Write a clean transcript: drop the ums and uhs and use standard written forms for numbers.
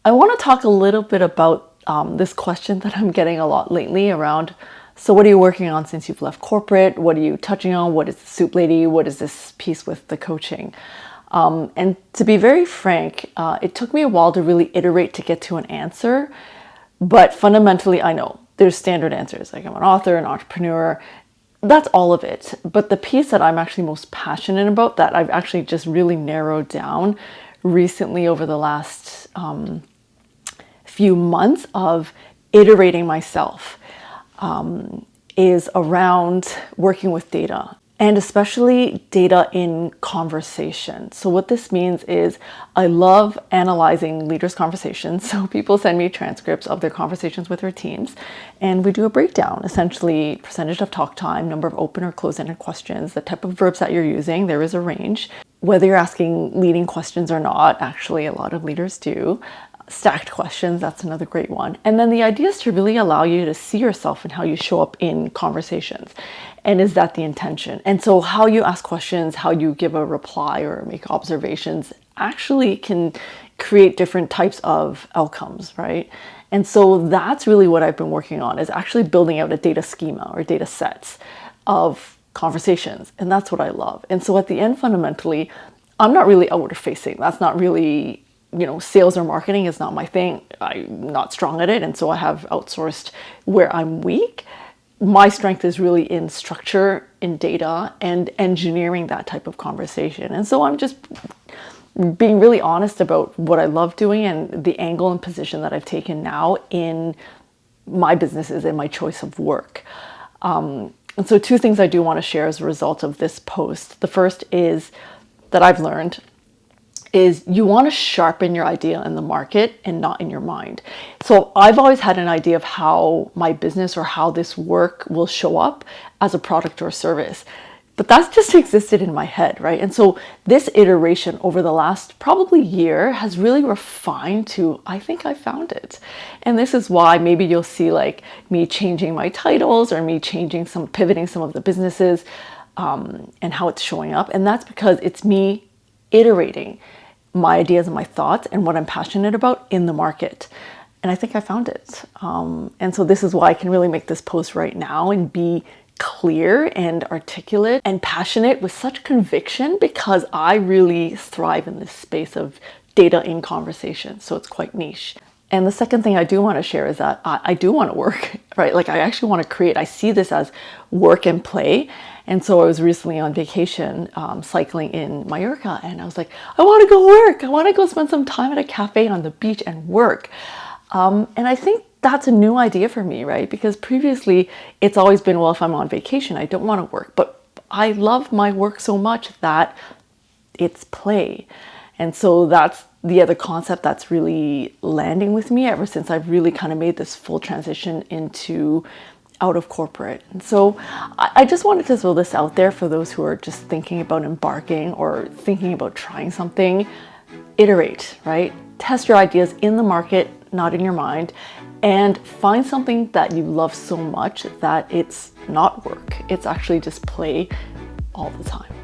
I want to talk a little bit about this question that I'm getting a lot lately around, so what are you working on since you've left corporate? What are you touching on? What is the soup lady? What is this piece with the coaching? And to be very frank, it took me a while to really iterate to get to an answer. But fundamentally, I know there's standard answers. Like I'm an author, an entrepreneur. That's all of it. But the piece that I'm actually most passionate about, that I've actually just really narrowed down recently over the last few months of iterating myself, is around working with data, and especially data in conversation. So what this means is I love analyzing leaders' conversations. So people send me transcripts of their conversations with their teams, and we do a breakdown, essentially percentage of talk time, number of open or close-ended questions, the type of verbs that you're using. There is a range. Whether you're asking leading questions or not, actually a lot of leaders do. Stacked questions, that's another great one. And then the idea is to really allow you to see yourself and how you show up in conversations. And is that the intention? And so how you ask questions, how you give a reply or make observations actually can create different types of outcomes, right? And so that's really what I've been working on, is actually building out a data schema or data sets of conversations. And that's what I love. And so at the end, fundamentally, I'm not really outward facing. That's not really, sales or marketing is not my thing. I'm not strong at it. And so I have outsourced where I'm weak. My strength is really in structure, in data, and engineering that type of conversation. And so I'm just being really honest about what I love doing and the angle and position that I've taken now in my businesses and my choice of work. And so two things I do want to share as a result of this post. The first is that I've learned is you want to sharpen your idea in the market and not in your mind. So I've always had an idea of how my business or how this work will show up as a product or service, but that's just existed in my head, right? And so this iteration over the last probably year has really refined to, I think I found it. And this is why maybe you'll see like me changing my titles or me pivoting some of the businesses and how it's showing up. And that's because it's me iterating my ideas and my thoughts and what I'm passionate about in the market. And I think I found it. And so this is why I can really make this post right now and be clear and articulate and passionate with such conviction, because I really thrive in this space of data in conversation. So it's quite niche. And the second thing I do want to share is that I do want to work, right? Like I actually want to create. I see this as work and play. And so I was recently on vacation, cycling in Mallorca, and I was like, I want to go work. I want to go spend some time at a cafe on the beach and work. And I think that's a new idea for me, right? Because previously it's always been, well, if I'm on vacation, I don't want to work. But I love my work so much that it's play. And so that's the other concept that's really landing with me ever since I've really kind of made this full transition into out of corporate. And so I just wanted to throw this out there for those who are just thinking about embarking or thinking about trying something. Iterate, right? Test your ideas in the market, not in your mind, and find something that you love so much that it's not work. It's actually just play all the time.